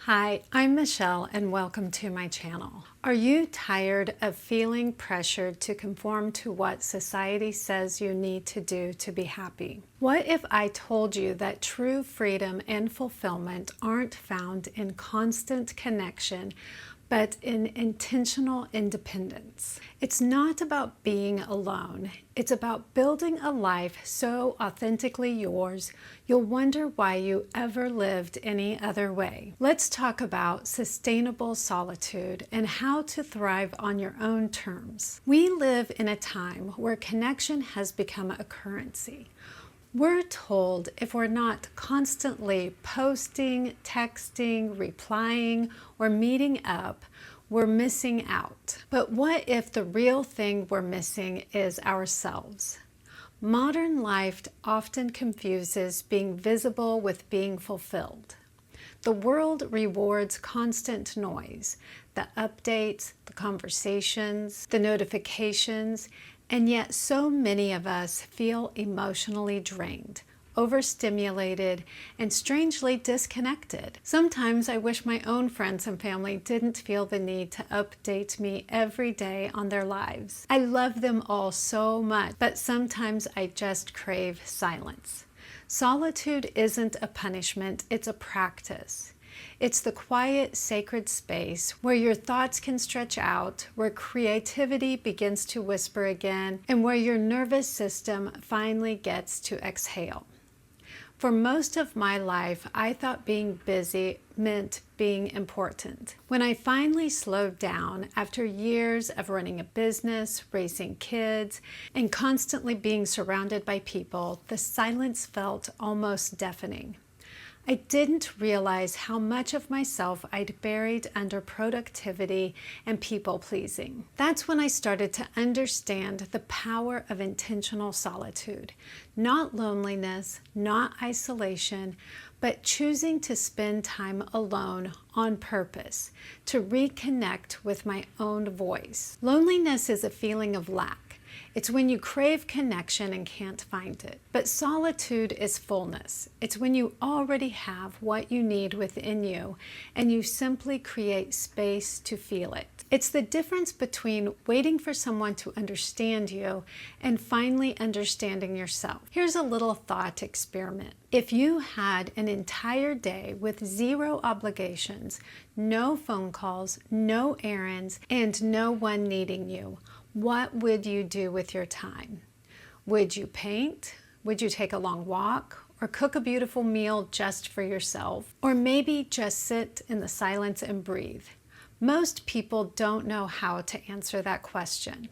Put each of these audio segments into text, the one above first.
Hi, I'm Michelle and welcome to my channel. Are you tired of feeling pressured to conform to what society says you need to do to be happy? What if I told you that true freedom and fulfillment aren't found in constant connection, but in intentional independence? It's not about being alone. It's about building a life so authentically yours, you'll wonder why you ever lived any other way. Let's talk about sustainable solitude and how to thrive on your own terms. We live in a time where connection has become a currency. We're told if we're not constantly posting, texting, replying, or meeting up, we're missing out. But what if the real thing we're missing is ourselves? Modern life often confuses being visible with being fulfilled. The world rewards constant noise, the updates, the conversations, the notifications, and yet so many of us feel emotionally drained, overstimulated, and strangely disconnected. Sometimes I wish my own friends and family didn't feel the need to update me every day on their lives. I love them all so much, but sometimes I just crave silence. Solitude isn't a punishment, it's a practice. It's the quiet, sacred space where your thoughts can stretch out, where creativity begins to whisper again, and where your nervous system finally gets to exhale. For most of my life, I thought being busy meant being important. When I finally slowed down after years of running a business, raising kids, and constantly being surrounded by people, the silence felt almost deafening. I didn't realize how much of myself I'd buried under productivity and people-pleasing. That's when I started to understand the power of intentional solitude. Not loneliness, not isolation, but choosing to spend time alone on purpose, to reconnect with my own voice. Loneliness is a feeling of lack. It's when you crave connection and can't find it. But solitude is fullness. It's when you already have what you need within you and you simply create space to feel it. It's the difference between waiting for someone to understand you and finally understanding yourself. Here's a little thought experiment. If you had an entire day with zero obligations, no phone calls, no errands, and no one needing you, what would you do with your time? Would you paint? Would you take a long walk? Or cook a beautiful meal just for yourself? Or maybe just sit in the silence and breathe? Most people don't know how to answer that question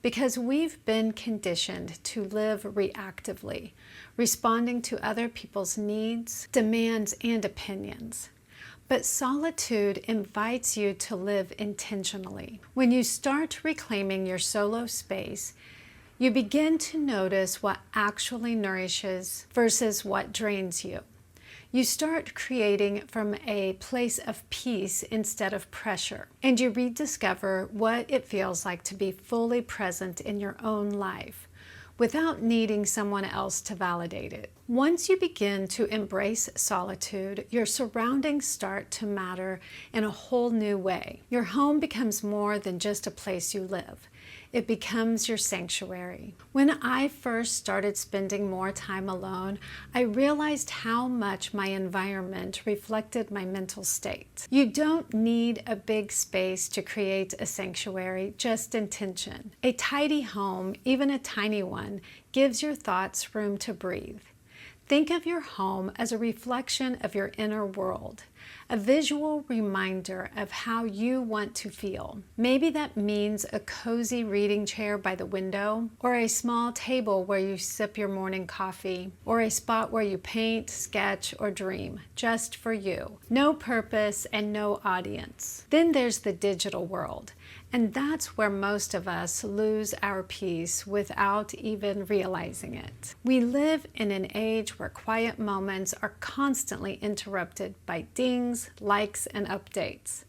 because we've been conditioned to live reactively, responding to other people's needs, demands, and opinions. But solitude invites you to live intentionally. When you start reclaiming your solo space, you begin to notice what actually nourishes versus what drains you. You start creating from a place of peace instead of pressure, and you rediscover what it feels like to be fully present in your own life, without needing someone else to validate it. Once you begin to embrace solitude, your surroundings start to matter in a whole new way. Your home becomes more than just a place you live. It becomes your sanctuary. When I first started spending more time alone, I realized how much my environment reflected my mental state. You don't need a big space to create a sanctuary, just intention. A tidy home, even a tiny one, gives your thoughts room to breathe. Think of your home as a reflection of your inner world, a visual reminder of how you want to feel. Maybe that means a cozy reading chair by the window, or a small table where you sip your morning coffee, or a spot where you paint, sketch, or dream, just for you. No purpose and no audience. Then there's the digital world. And that's where most of us lose our peace without even realizing it. We live in an age where quiet moments are constantly interrupted by dings, likes, and updates.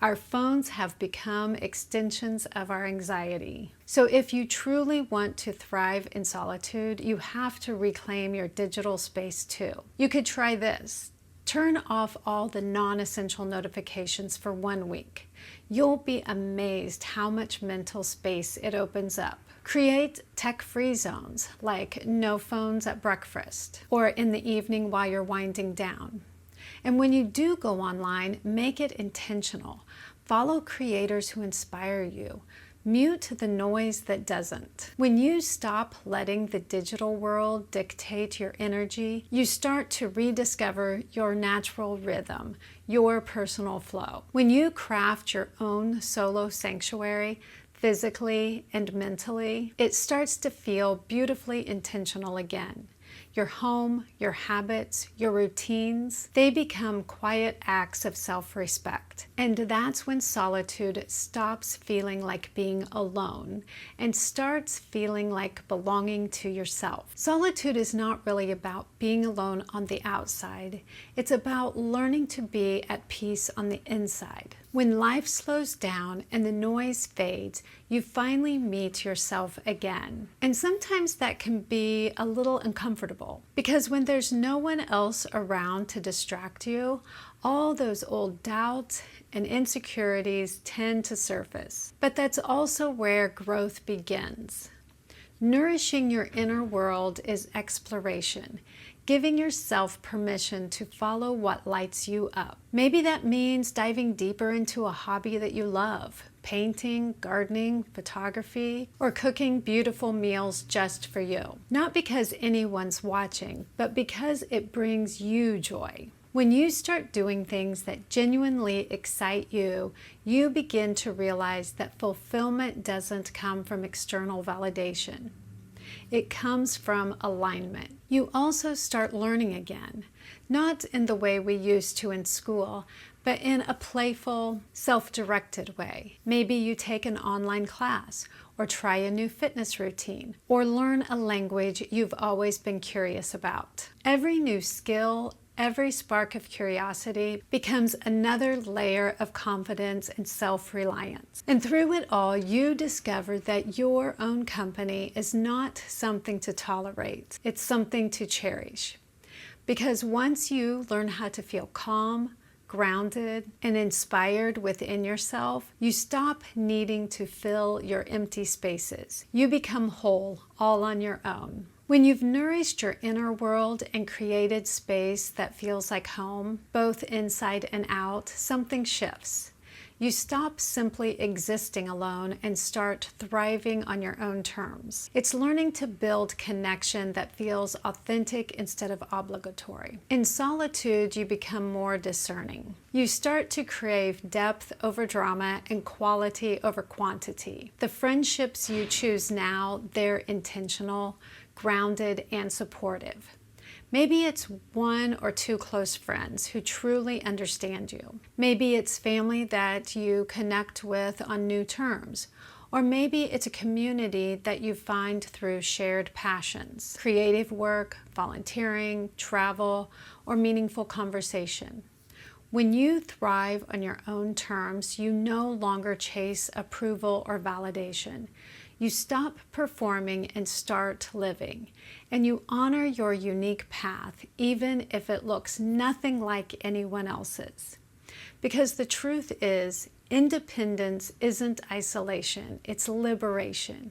Our phones have become extensions of our anxiety. So if you truly want to thrive in solitude, you have to reclaim your digital space too. You could try this. Turn off all the non-essential notifications for 1 week. You'll be amazed how much mental space it opens up. Create tech-free zones, like no phones at breakfast or in the evening while you're winding down. And when you do go online, make it intentional. Follow creators who inspire you. Mute the noise that doesn't. When you stop letting the digital world dictate your energy, you start to rediscover your natural rhythm, your personal flow. When you craft your own solo sanctuary, physically and mentally, it starts to feel beautifully intentional again. Your home, your habits, your routines, they become quiet acts of self-respect. And that's when solitude stops feeling like being alone and starts feeling like belonging to yourself. Solitude is not really about being alone on the outside. It's about learning to be at peace on the inside. When life slows down and the noise fades, you finally meet yourself again. And sometimes that can be a little uncomfortable because when there's no one else around to distract you, all those old doubts and insecurities tend to surface. But that's also where growth begins. Nourishing your inner world is exploration, giving yourself permission to follow what lights you up. Maybe that means diving deeper into a hobby that you love, painting, gardening, photography, or cooking beautiful meals just for you. Not because anyone's watching, but because it brings you joy. When you start doing things that genuinely excite you, you begin to realize that fulfillment doesn't come from external validation. It comes from alignment. You also start learning again, not in the way we used to in school, but in a playful, self-directed way. Maybe you take an online class, or try a new fitness routine, or learn a language you've always been curious about. Every new skill, every spark of curiosity becomes another layer of confidence and self-reliance. And through it all, you discover that your own company is not something to tolerate. It's something to cherish. Because once you learn how to feel calm, grounded, and inspired within yourself, you stop needing to fill your empty spaces. You become whole, all on your own. When you've nourished your inner world and created space that feels like home, both inside and out, something shifts. You stop simply existing alone and start thriving on your own terms. It's learning to build connection that feels authentic instead of obligatory. In solitude, you become more discerning. You start to crave depth over drama and quality over quantity. The friendships you choose now, they're intentional, grounded, and supportive. Maybe it's 1 or 2 close friends who truly understand you. Maybe it's family that you connect with on new terms. Or maybe it's a community that you find through shared passions, creative work, volunteering, travel, or meaningful conversation. When you thrive on your own terms, you no longer chase approval or validation. You stop performing and start living, and you honor your unique path, even if it looks nothing like anyone else's. Because the truth is, independence isn't isolation, it's liberation.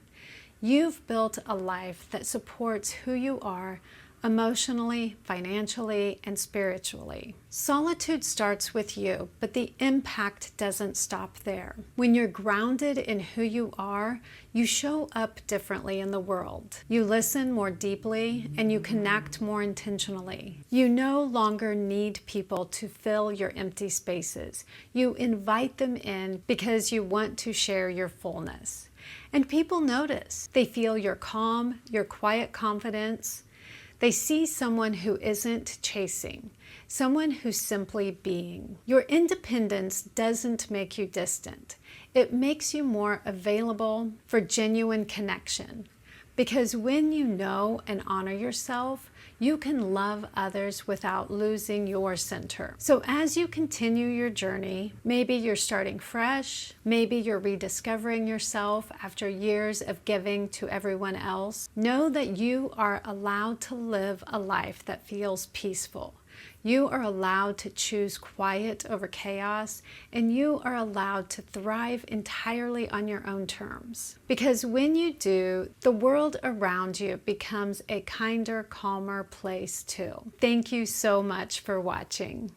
You've built a life that supports who you are emotionally, financially, and spiritually. Solitude starts with you, but the impact doesn't stop there. When you're grounded in who you are, you show up differently in the world. You listen more deeply and you connect more intentionally. You no longer need people to fill your empty spaces. You invite them in because you want to share your fullness. And people notice. They feel your calm, your quiet confidence. They see someone who isn't chasing, someone who's simply being. Your independence doesn't make you distant. It makes you more available for genuine connection. Because when you know and honor yourself, you can love others without losing your center. So as you continue your journey, maybe you're starting fresh, maybe you're rediscovering yourself after years of giving to everyone else, know that you are allowed to live a life that feels peaceful, You are allowed to choose quiet over chaos, and you are allowed to thrive entirely on your own terms. Because when you do, the world around you becomes a kinder, calmer place too. Thank you so much for watching.